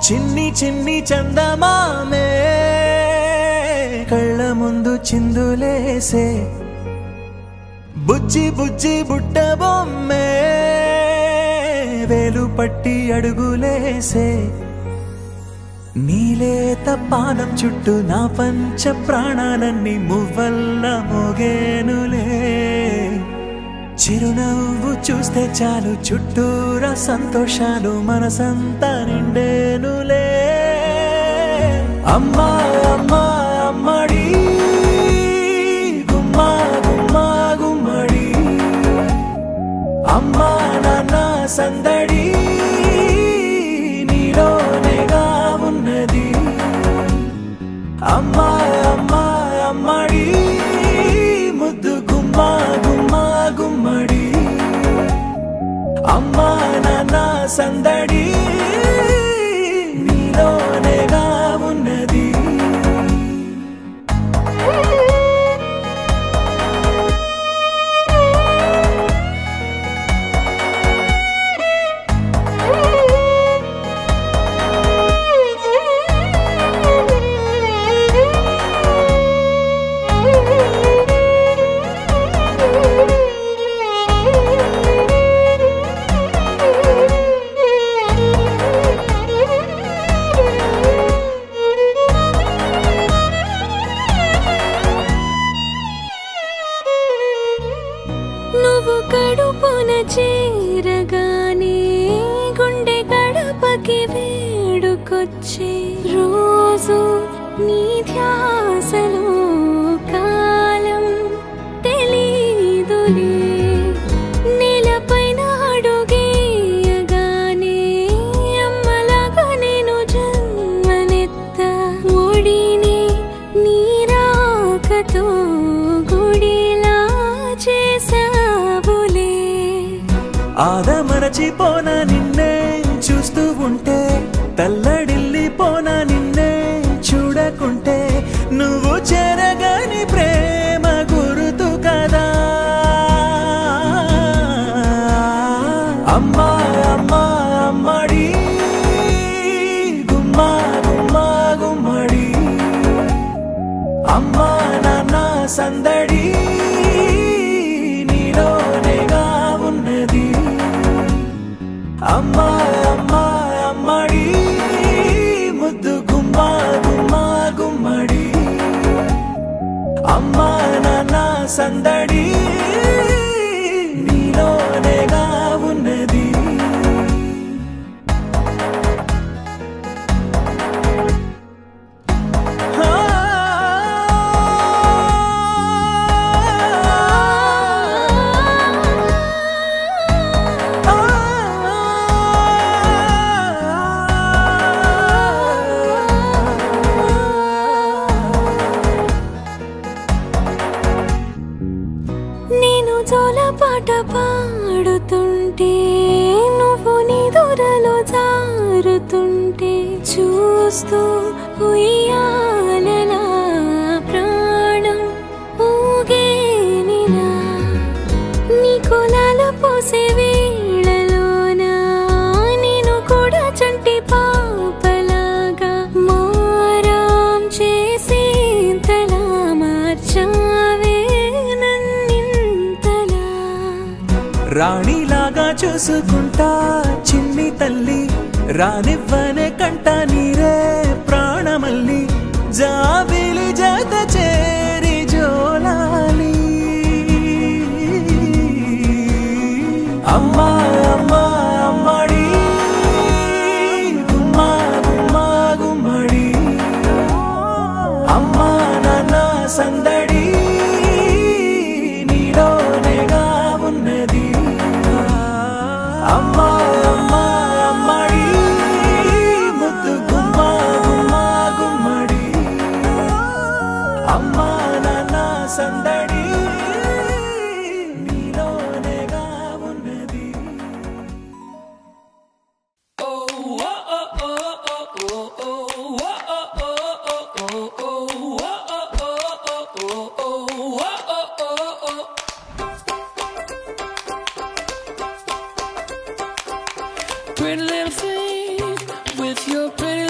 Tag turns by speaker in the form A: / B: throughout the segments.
A: చిన్ని చిన్ని చందమామే కళ్ళ ముందు చిందులేసే బుజ్జి బుజ్జి బుట్ట బొమ్మే వేలు పట్టి అడుగులేసే నీలేత పానం చుట్టూ నా పంచ ప్రాణాలన్నీ మువ్వల్ల మోగేనులే చిరునవ్వు చూస్తే చాలు చుట్టూరా సంతోషాలు మనసంతా నిండేనులే అమ్మా అమ్మా అమ్మడి గుమ్మా గుమ్మా గుమ్మడి అమ్మా నాన్న సందడి నీలోనేగా ఉన్నది అమ్మా అమ్మా అమ్మడి ముద్దు గుమ్మా గుమ్మా గుమ్మడి అమ్మా నాన్న సందడి నీలోనేగా ఉన్నది
B: నువ్వు కడుపున చేరగానే గుండె గడపకి వేడుకొచ్చే రోజు నీ ధ్యాసలో కాలం తెలీదులే నేలపైన అడుగేయగానే అమ్మలాగా నేను జన్మనెత్త ఒడిని నీ రాకతో గుడిలా చేసావులే
A: ఆదమరచిపోనా నిన్నే చూస్తూ ఉంటే తల్లడిల్లిపోనా నిన్నే చూడకుంటే నువ్వు చెరగని ప్రేమ గుర్తు కదా అమ్మా అమ్మా అమ్మడి గుమ్మా గుమ్మా గుమ్మడి అమ్మా నాన్న సందడి నీలోనేగా ఉన్నది అమ్మా అమ్మా అమ్మడి ముద్దు గుమ్మా గుమ్మా గుమ్మడి అమ్మా నాన్న సందడి నీలోనేగా ఉన్నది
B: నేను జోలపాట పాడుతుంటే నువ్వు నిదురలో జారుతుంటే చూస్తూ ఉయ్యాలలా ప్రాణం ఊగేనిలా నీ కులాల పోసే వేళలోన నేను కూడా చంటి పాపలాగా మారాం చేసేంతలా మార్చావే
A: రాణిలాగా చూసుకుంటా చిన్ని తల్లి రానివ్వనే కంట నీరే ప్రాణమల్లి జాబిలి జత చేరి జోలాలి అమ్మా అమ్మా అమ్మడి గుమ్మా గుమ్మా గుమ్మడి అమ్మా నాన్న సందడి నీలోనేగా ఉన్నది అమ్మా అమ్మా అమ్మడి ముద్దు గుమ్మా గుమ్మా గుమ్మడి అమ్మా నాన్న సందడి నీలోనేగా ఉన్నది
C: Pretty little thing with your pretty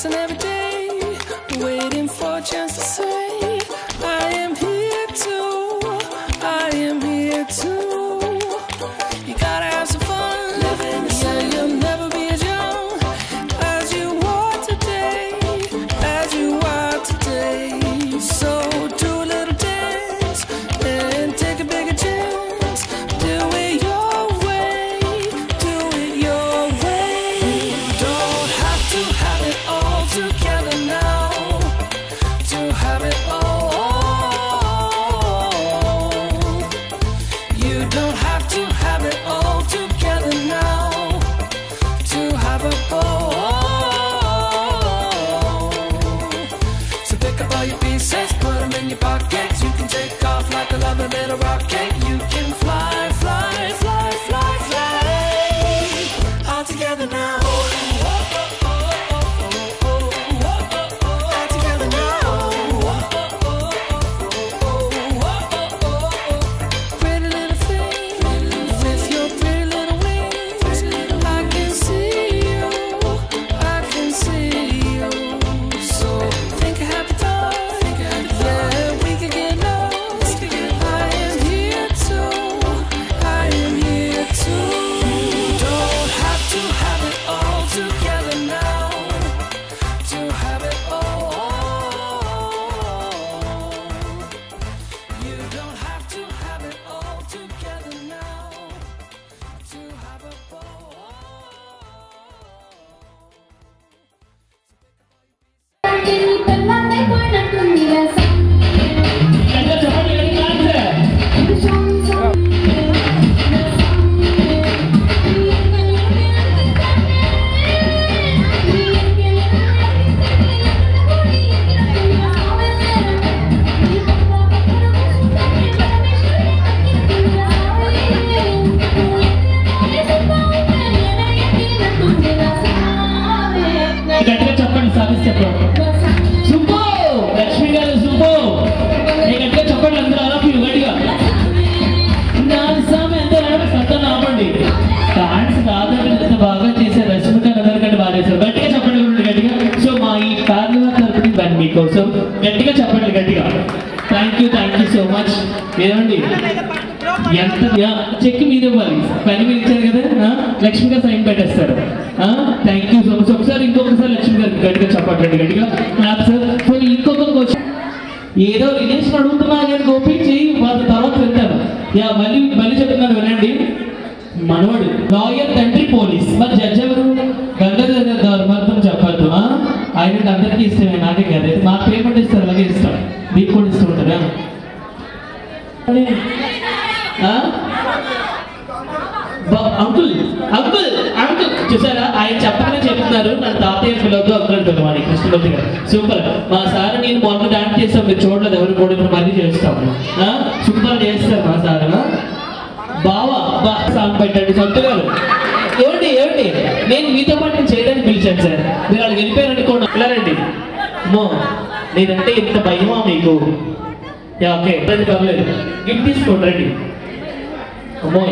A: dancing every day, waiting for a chance to say, I am here too, I am here too. You gotta have some fun, yeah, you'll never be as young as you are today, as you are today. So do a little dance and take a bigger chance. Do it your way, do it your way. Don't have to have it all together now, to have it all. You don't have to have it all together now, to have it all. So pick up all your pieces, put them in your pockets. You can take off like a lovely little rocket. You can fly, fly, fly, fly, fly, all together now. All together now. Pretty little thing, with your pretty little wings, I can see you, I can see you. So think of happy thoughts, yeah, we can get lost. I am here too, I am here too. Don't have to have it all together now, to have it all. You don't have to have it all together now, to have it all.
C: గట్టిగా చెప్పండి సాధిస్తే సుబ్బు లక్ష్మి గారు సుబ్బు గట్టిగా చెప్పండి అందరూ ఆపి గట్టిగా సత్తాన్ని ఆపండి డాన్స్ కాదండి ఎంత బాగా చేశారు రష్మిక అందరికంటే బాగా చేశారు గట్టిగా చెప్పండి గట్టిగా సో మా ఈ కార్నివల్ తరపున దాన్ని మీకోసం గట్టిగా చెప్పండి గట్టిగా థ్యాంక్ యూ సో మచ్ ఏమండి ఎంత చెక్ మీద ఇవ్వాలి పని మీరు ఇచ్చారు కదా లక్ష్మి గారు సైన్ పెట్టేస్తారు థ్యాంక్ యూ సో మచ్ ఒకసారి ఇంకొకసారి లక్ష్మి గారికి గట్టిగా చెప్పండి గట్టిగా సార్ సో ఇంకొక క్వశ్చన్ ఏదో రిలేషన్ అడుగుతున్నా కానీ గోపించి వాళ్ళ తర్వాత వెళ్తాను యా మళ్ళీ చెప్తున్నాను వినండి మనవడు లాయర్ తండ్రి పోలీస్ మరి జడ్జి ఎవరు గంగాధర్ ధర్మార్థం చెప్పద్దు ఆయన అందరికీ ఇష్టమే నాకే కదా నాకు పేమెంట్ ఇస్తారు అలాగే ఇష్టం మీకు కూడా ఇష్టం ఉంటుందా అంకుల్ అంకుల్ అంకుల్ చూసారా ఆయన చెప్పగానే చెప్తున్నారు నన్ను తాతయ్య పిలవద్దు అంకుల్ పిలవాలి కృష్ణమూర్తి గారు సూపర్ మా సార్ నేను మొన్న డాన్స్ చేస్తాం మీరు చూడలేదు ఎవరు కూడా ఇప్పుడు మళ్ళీ చేస్తాం సూపర్ చేస్తారు మా సార్ బావా సాంగ్ పెట్టండి సొంత గారు ఏమండి నేను మీతో పాటు నేను చేయడానికి పిలిచాను సార్ మీరు వాళ్ళకి వెళ్ళిపోయారనుకోండి వెళ్ళారండి అమ్మో నేనంటే ఇంత భయమా మీకు ఓకే పర్లేదు గిఫ్ట్ తీసుకోండి రండి అమ్మో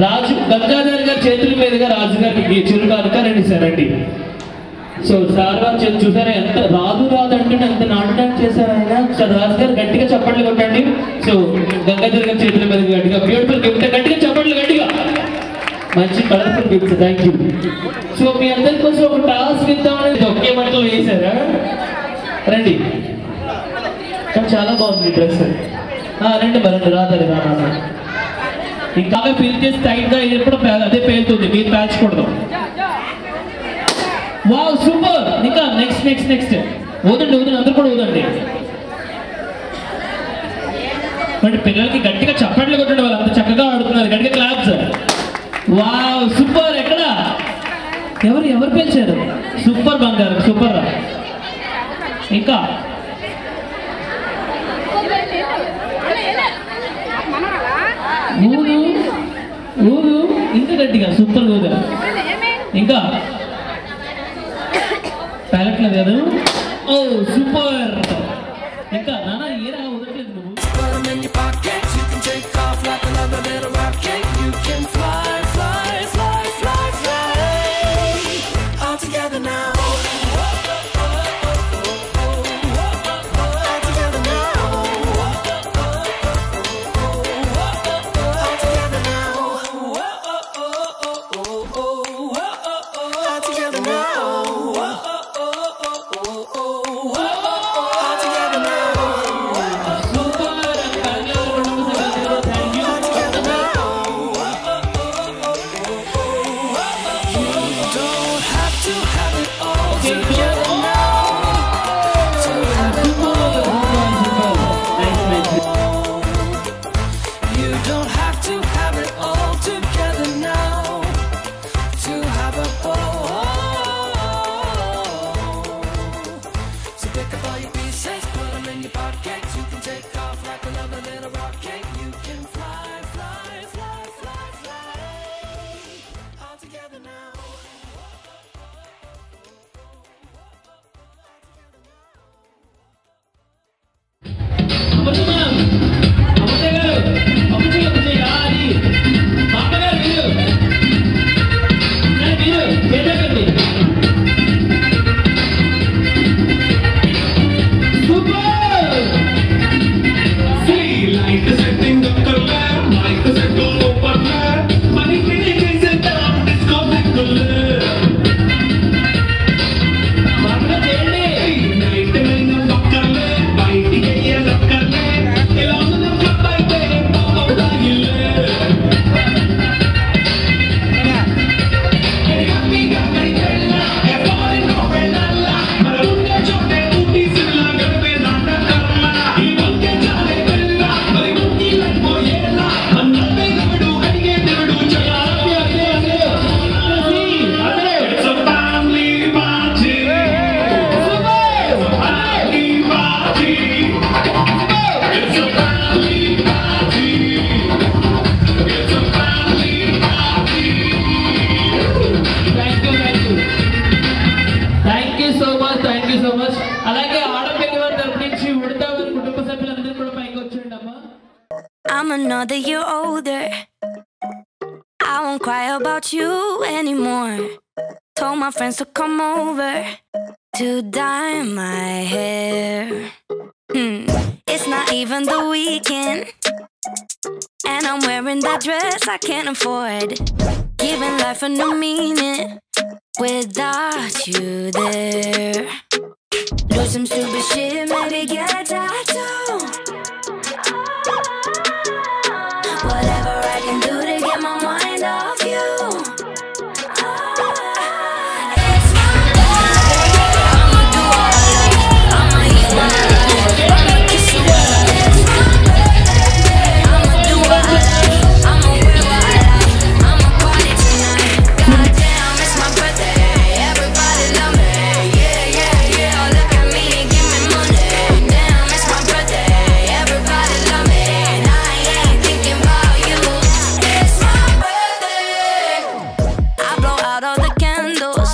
C: రాజు గంగాధర్ గారి చేతుల మీదుగా రాజు గారికి చిరుకానుక రండి సార్ రండి సో సార్ వారు చూసారా ఎంత రాదు అంటే ఎంత నాటకాలు చేశారు ఆయన సార్ రాజు గారు గట్టిగా చప్పట్లు కొట్టండి సో గంగాధర్ గారి చేతుల మీదుగా గట్టిగా బ్యూటిఫుల్ గిఫ్ట్ గట్టిగా చప్పట్లు గట్టిగా మంచి colourful gift thank you so మీ అందరి కోసం ఒక టాస్క్ ఇద్దామని ఒకే మనలో వేసారా రండి చాలా బాగుంది డ్రెస్ రండి మరండి రాదండి రా ఇంకా ఫిల్ చేసి టైట్ గా ఎప్పుడు అదే పేలుతుంది మీరు పేల్చకూడదు వావ్ సూపర్ ఇంకా నెక్స్ట్ ఊదండి అందరూ కూడా ఊదండి మరి పిల్లలకి గట్టిగా చప్పట్లు కొట్టండి వాళ్ళు అంత చక్కగా ఆడుతున్నారు గట్టిగా క్లాప్స్ వావ్ సూపర్ ఎక్కడ పిలిచారు సూపర్ బంగారం సూపర్ రా ఇంకా ఊరు ఊరు ఇంకా గట్టిగా సూపర్ ఊరు ఇంకా ప్యాలెట్లేదు కదా ఓ సూపర్ ఇంకా నాన్న ఏరా వదలట్లేదు నువ్వు
B: I'm another year older. I won't cry about you anymore. Told my friends to come over to dye my hair. It's not even the weekend, and I'm wearing that dress I can't afford. Giving life a new meaning without you there. Do some stupid shit, maybe get a tattoo. Whatever I can do to get my mind off you. It's my birthday. I'ma do what I like. I'ma eat what I like. I'ma kiss you what I like. It's my birthday. I'ma do what I like. I'ma wear what I like. I'ma party tonight. Goddamn, it's my birthday. Everybody love me. Yeah, yeah, yeah. Look at me and give me money. Damn, it's my birthday. Everybody love me. And I ain't thinking about you. It's my birthday. I blow out all the candles.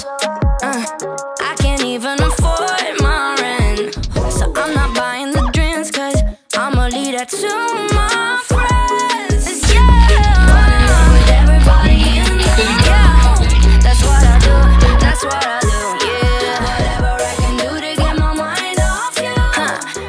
B: I can't even afford my rent. So I'm not buying the drinks, cause I'ma leave that to my friends. Yeah, running with everybody in the yeah. That's what I do, that's what I do. Yeah, whatever I can do to get my mind off you.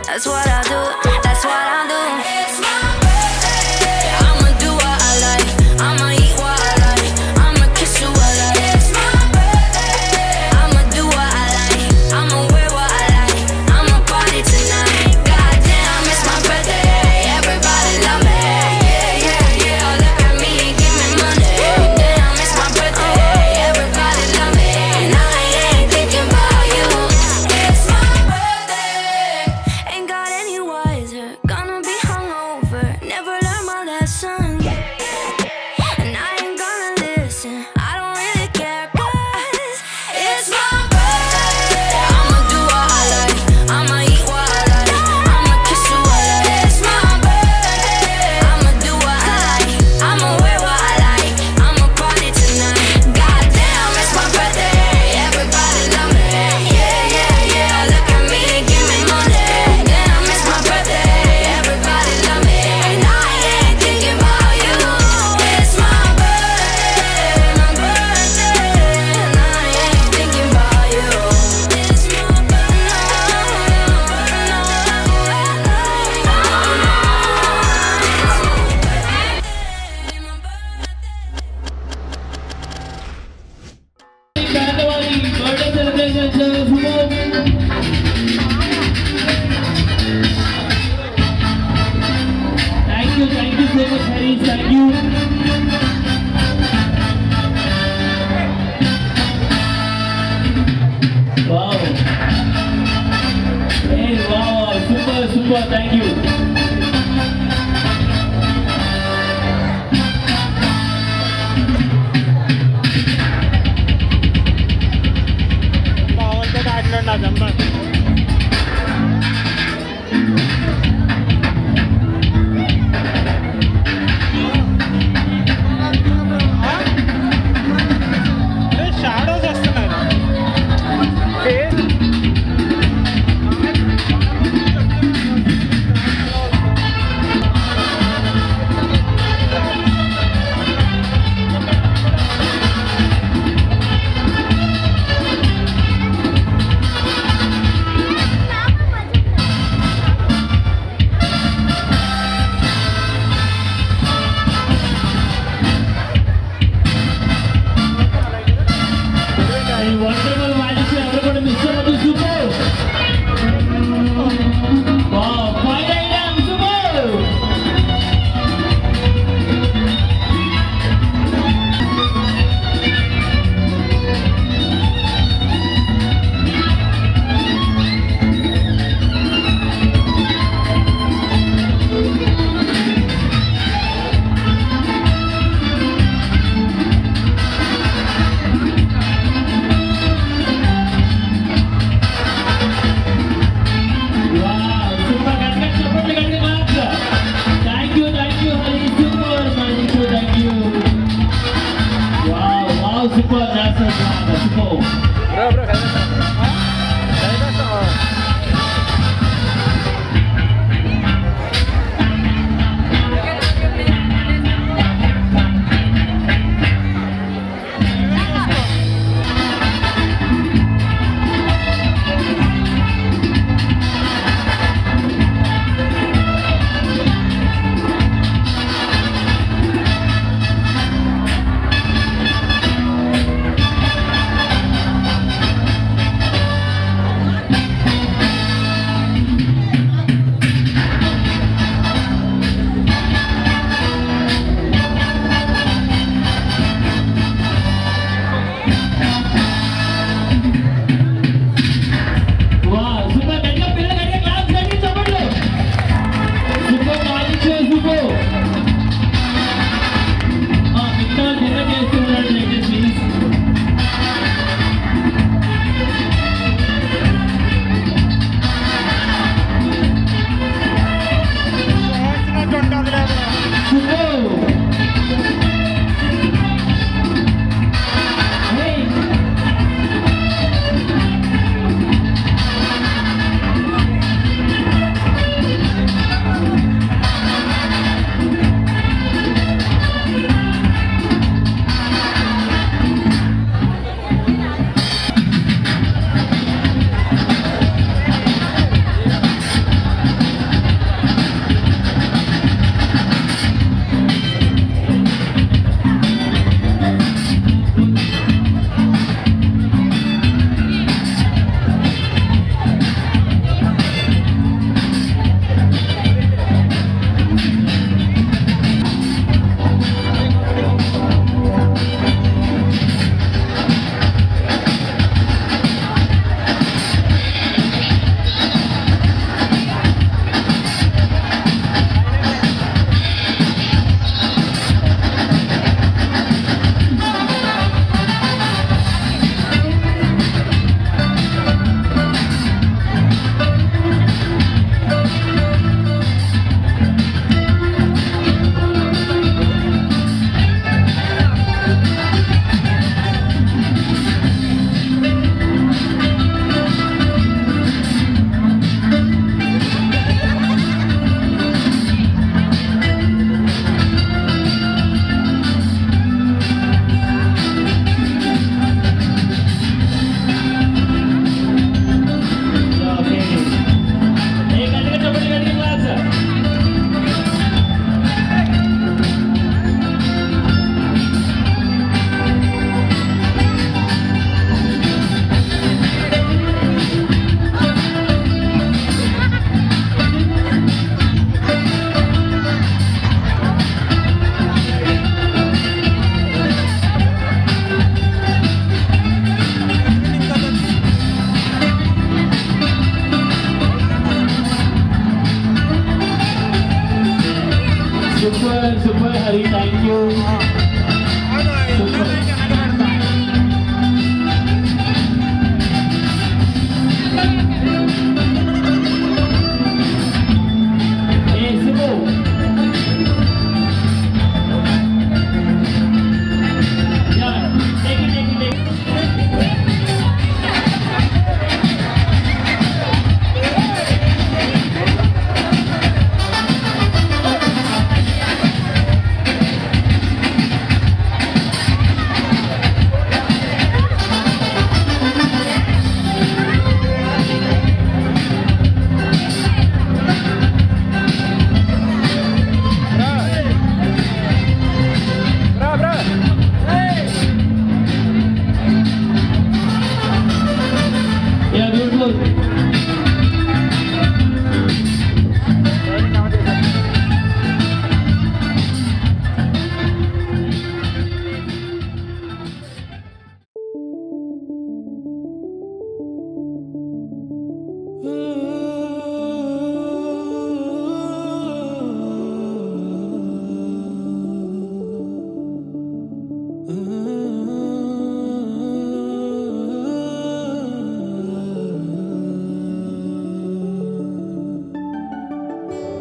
B: That's what I do, that's what I do. It's my birthday. I'ma do what I like. I'ma eat what I like. I'ma kiss you what I like. It's my birthday. I'ma do what I like. I'ma wear what I like. I'ma party tonight. Goddamn, it's my birthday. Everybody
C: super thank you.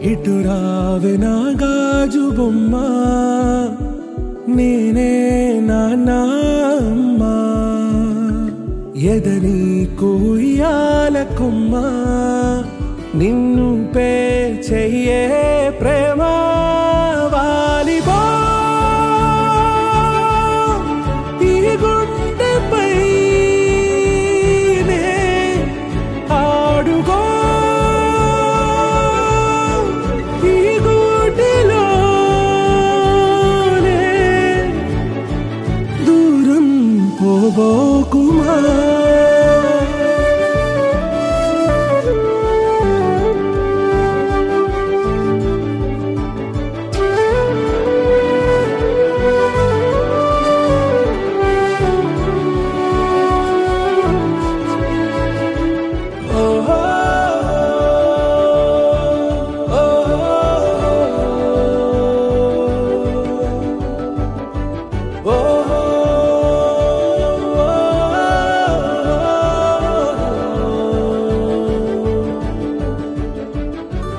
D: ఇటు రావే నా గాజు బొమ్మ నేనే నాన్న అమ్మ ఎదని కుయ్యాల కొమ్మ నిన్ను pay చెయ్యే ప్రేమ వాలిబా ఈ గుండెపై ఆడుగో ఈ గుడిలోనే దూరం పోబోకుమా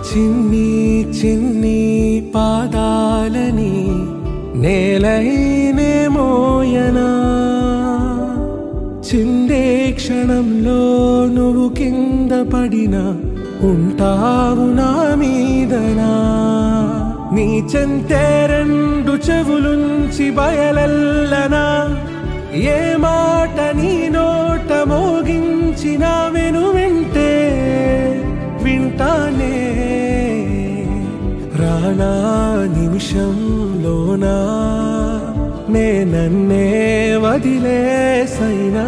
D: చిన్ని చిన్ని పాదాలని నేలైనే మోయనా చిందే క్షణంలో నువ్వు కింద పడినా ఉంటావు నా మీదనా నీ చెంతే రెండు చెవులుంచి బయలెల్లనా ఏ మాట నీ నోట మోగించిన వెను వింటే వింటానే రానా నిమిషంలోనా నే నన్నే వదిలేసైనా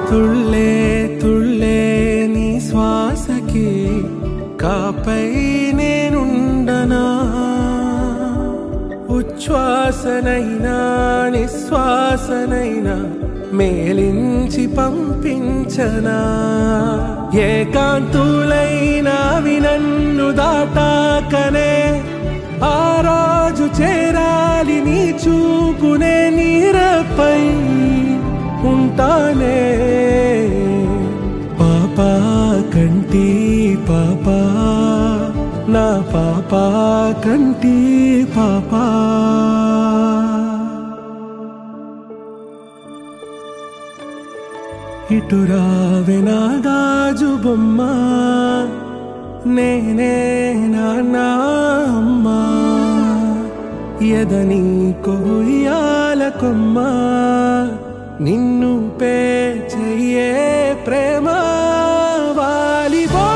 D: తుళ్ళే తుళ్ళే నీ శ్వాసకి కాపై నేనుండనా ఉచ్ఛ్వాసనైనా నిశ్వాసనైనా మేలించి పంపించనా ఏకాంతులైనా నన్ను దాటాకనే ఆ రోజు చేరాలి నీ చూపునే నీరపై ఉంటానే పాపా కంటి పాపా నా పాపా కంటి పాపా ఇటు రావే నా గాజు బొమ్మ నేనే నాన్న అమ్మ ఎదని కొయ్యాల కొమ్మ నిన్ను పే చెయ్యే ప్రేమ వాలిబా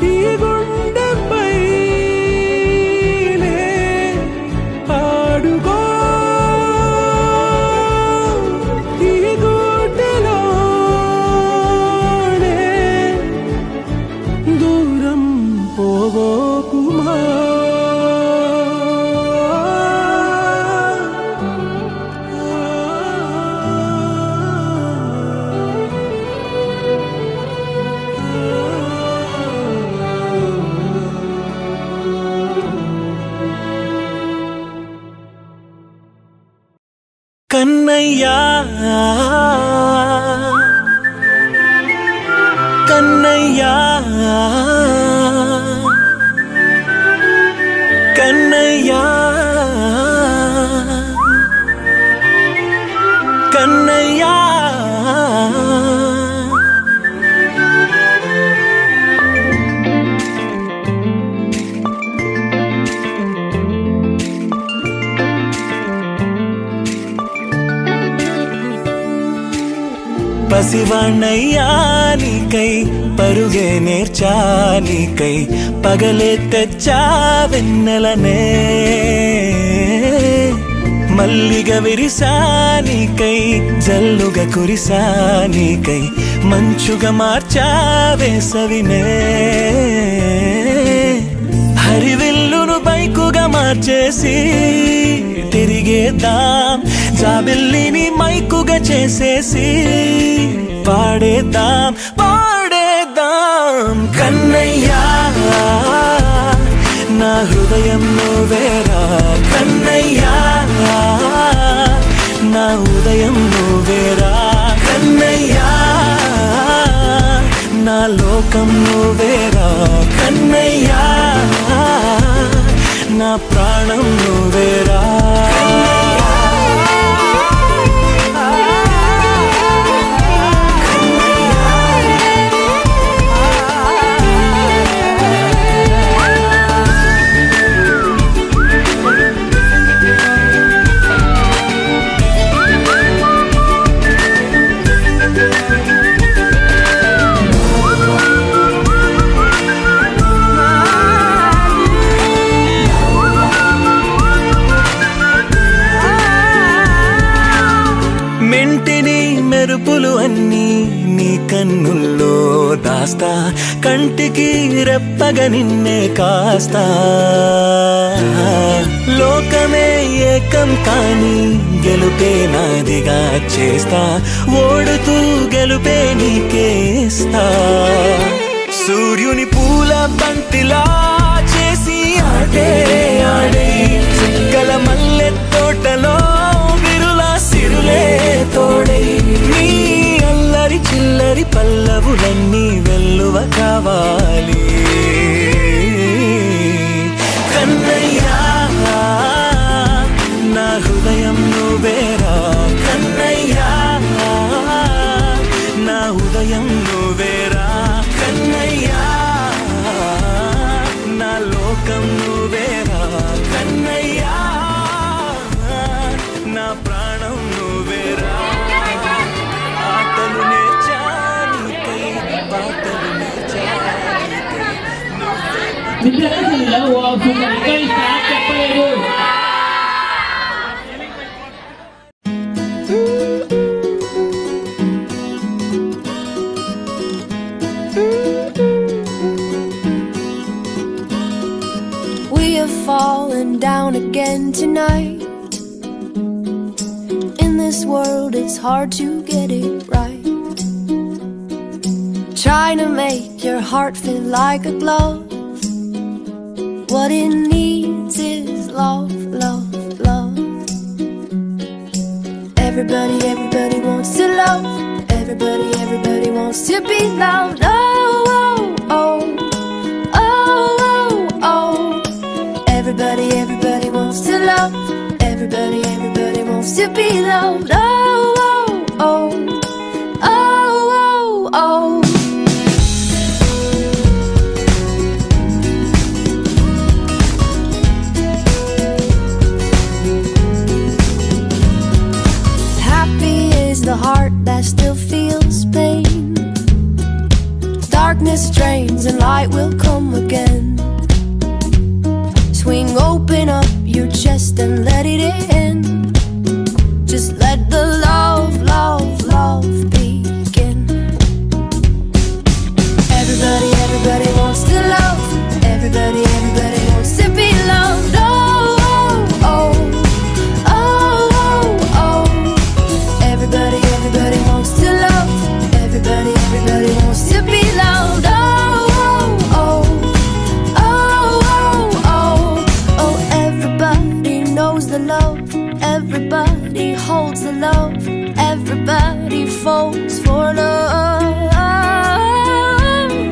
D: ఈ గుండెపై ఆడుగో ఈ గుడిలోనే దూరం పోబోకుమా కన్నయ్యా కన్నయ్యా కన్నయ్యా కన్నయ్యా పసివాణ్ణయ్యా నీకై పరుగే నేర్చా నీకై పగలే తెచ్చా వెన్నెలనే మల్లిగ విరిసా నీకై జల్లుగా కురిసా నీకై మంచుగా మార్చా వేసవినే హరివిల్లును బైకుగా మార్చేసి తిరిగే చేద్దాం జాబిల్లిని మైకుగా చేసేసి పాడేద్దాం కన్నయ్యా నా హృదయం నువ్వేరా కన్నయ్యా నా ఉదయం నువ్వేరా కన్నయ్యా నా లోకం నువ్వేరా కన్నయ్యా నా ప్రాణం నువ్వేరా మెరుపులు అన్నీ నీ కన్నుల్లో దాస్తా కంటికి రెప్పగా నిన్నే కాస్తా లోకమే ఏకం కాని గెలుపే నాదిగా చేస్తా ఓడుతూ గెలుపే నీకేస్తా సూర్యుని పూల బంతిలా చేసి ఆడే ఆడే చుక్కల మల్లె తోటలో సిరులే తోడై నీ అల్లరి చిల్లరి పల్లవులన్నీ వెల్లువ కావాలి కన్నయ్యా నా హృదయం నువ్వేరా కన్నయ్యా నా ఉదయం నువ్వేరా కన్నయ్యా నా లోకం నువ్వేరా కన్నయ్యా నా ప్రాణం నువ్వేరా ఆటలు నేర్చానికై పాటలు నేర్చానికై
E: We have fallen down again tonight. In this world it's hard to get it right. Trying to make your heart feel like a glove. What it needs is love, love, love. Everybody wants to love. Everybody wants to be loved. Oh, oh, oh, oh, oh, oh. Everybody wants to love. Everybody wants to be loved. Oh, oh, oh, oh, oh, oh. Happy is the heart that still feels pain. Darkness drains and light will come again. Swing open up your chest and let it in. Just let the love, love, love begin. Everybody wants to love. Everybody wants to be loved. Oh, oh, oh, oh, oh. Everybody wants to love. Everybody wants to be loved. Oh, oh, oh, oh, oh, oh. Everybody knows the love. Everybody holds the love. Everybody falls for love.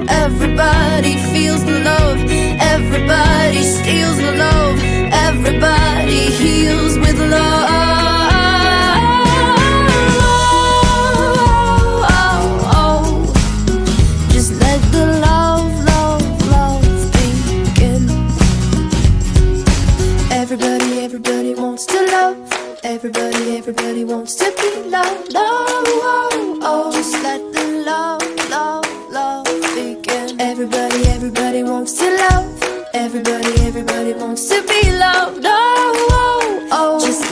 E: Everybody feels the love. Everybody steals the love. Everybody heals with love. Oh, oh. Just let the love, love, love begin. Everybody wants to love. Everybody wants to be loved. Oh, oh, oh. Just let the love, love, love begin. Everybody wants to love. Everybody wants to be loved. Oh, oh, oh. Just